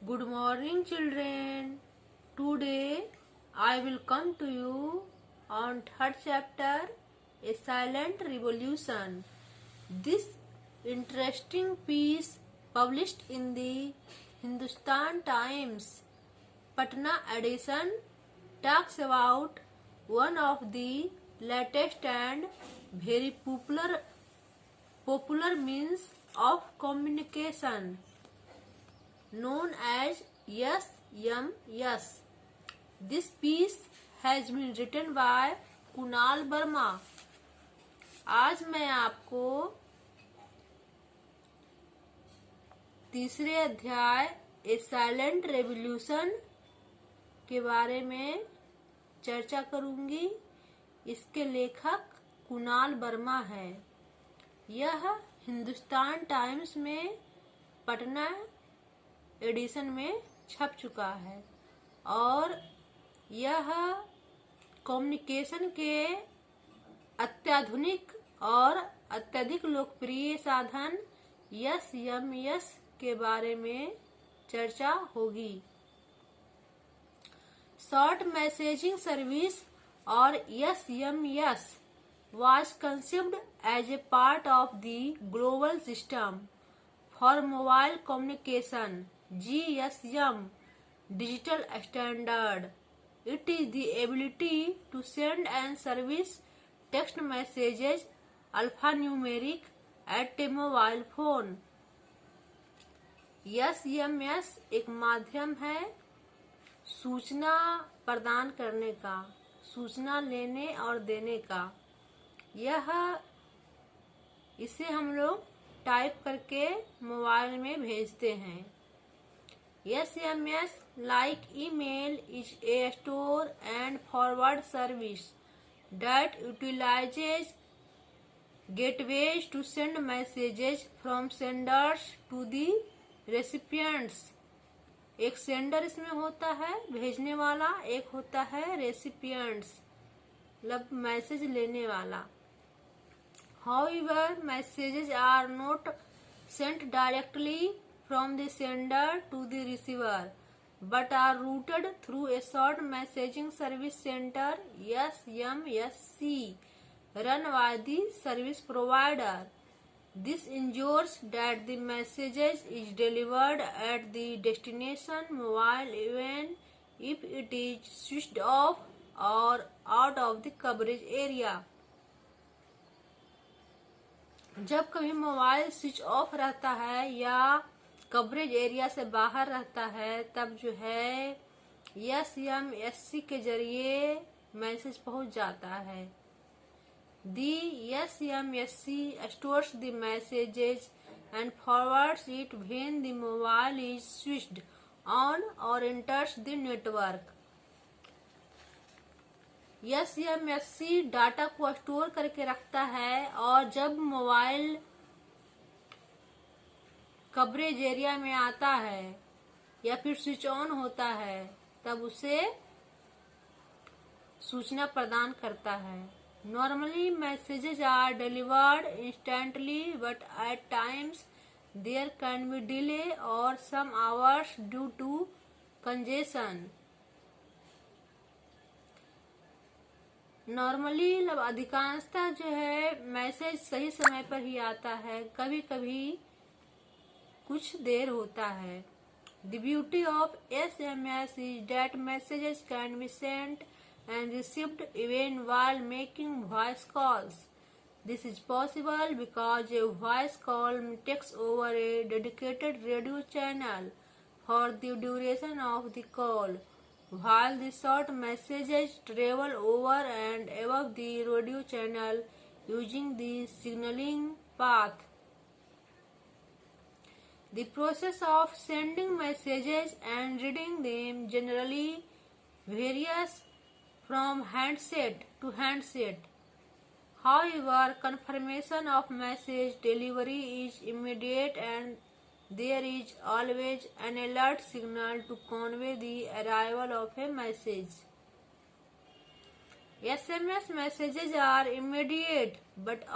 Good morning, children. Today I will come to you on third chapter, A Silent Revolution. This interesting piece published in the Hindustan Times Patna edition talks about one of the latest and very popular means of communication known as SMS. This piece has been written by Kunal Verma. आज मैं आपको तीसरे अध्याय ए silent revolution के बारे में चर्चा करूंगी. इसके लेखक कुणाल वर्मा है. यह हिंदुस्तान टाइम्स में पटना एडिशन में छप चुका है और यह कम्युनिकेशन के अत्याधुनिक और अत्यधिक लोकप्रिय साधन SMS के बारे में चर्चा होगी. शॉर्ट मैसेजिंग सर्विस और SMS was conceived as a part of the global system for mobile communication GSM digital standard. It is the ability to send and service text messages alphanumeric at a mobile phone. SMS एक माध्यम है सूचना प्रदान करने का, सूचना लेने और देने का. इसे हम लोग टाइप करके मोबाइल में भेजते हैं. SMS like email is a store and forward service that utilizes gateways to send messages from senders to the recipients. एक सेंडर इसमें होता है भेजने वाला, एक होता है रेसिपिएंट्स मतलब मैसेज लेने वाला. However, messages are not sent directly from the sender to the receiver, but are routed through a short messaging service center SMSC run by the service provider. This ensures that the messages is delivered at the destination mobile even if it is switched off or out of the coverage area. जब कभी mobile switch off रहता है या coverage area से बाहर रहता है तब जो है SMSC के जरिए मैसेज पहुंच जाता है. The SMSC stores the messages and forwards it when the mobile is switched on or enters the network. SMSC data को स्टोर करके रखता है और जब मोबाइल कवरेज एरिया में आता है या फिर स्विच ऑन होता है तब उसे सूचना प्रदान करता है. Normally messages are delivered instantly, but at times there can be delay or some hours due to congestion. Normally मतलब अधिकांशतः जो है मैसेज सही समय पर ही आता है, कभी कभी कुछ देर होता है. The beauty of SMS is that messages can be sent and received even while making voice calls. This is possible because a voice call takes over a dedicated radio channel for the duration of the call, while the short messages travel over and above the radio channel using the signaling path. The process of sending messages and reading them generally varies from handset to handset. However, confirmation of message delivery is immediate and there is always an alert signal to convey the arrival of a message. SMS messages are immediate but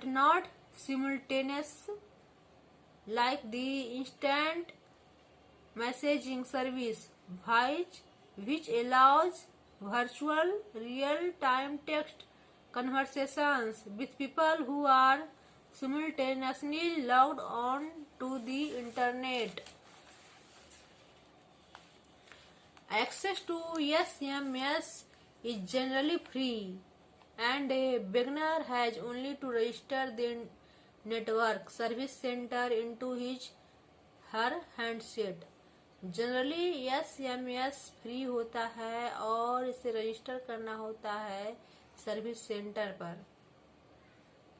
not simultaneous like the instant messaging service which allows virtual real-time text conversations with people who are simultaneously logged on to the internet. Access to SMS is generally free, and a beginner has only to register the network service center into her handset. Generally SMS free होता है और इसे register करना होता है service centre पर.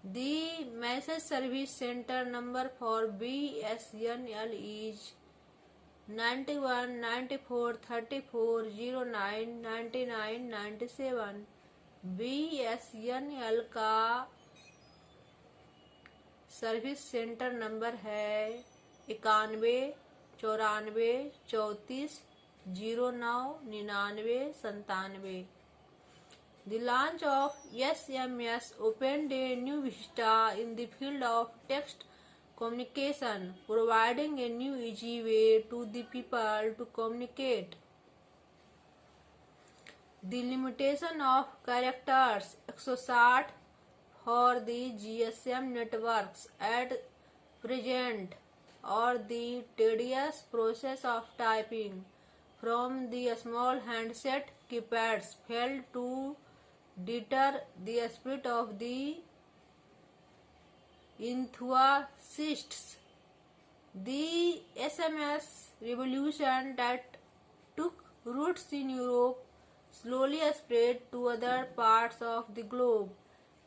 The message service center number for BSNL is 91 94 34 09 99 97. BSNL का service centre number है 91 94 34 09 99 97. The launch of SMS opened a new vista in the field of text communication, providing a new easy way to the people to communicate. The limitation of characters 160 for the GSM networks at present, or the tedious process of typing from the small handset keypads failed to deter the spirit of the enthusiasts. The SMS revolution that took roots in Europe slowly spread to other parts of the globe,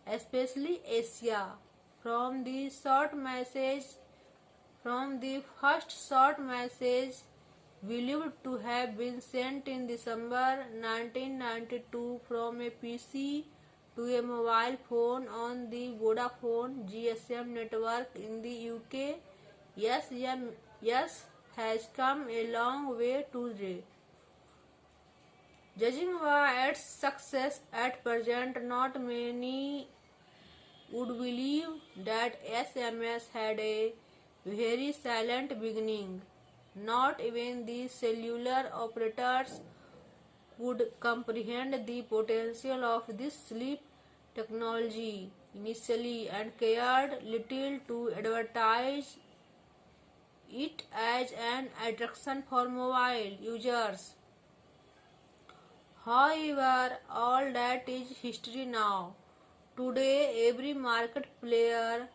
especially Asia. From the first short message believed to have been sent in December 1992 from a PC to a mobile phone on the Vodafone GSM network in the UK, SMS has come a long way today. Judging by its success at present, not many would believe that SMS had a very silent beginning. Not even the cellular operators could comprehend the potential of this sleep technology initially and cared little to advertise it as an attraction for mobile users. However, all that is history now. Today, every market player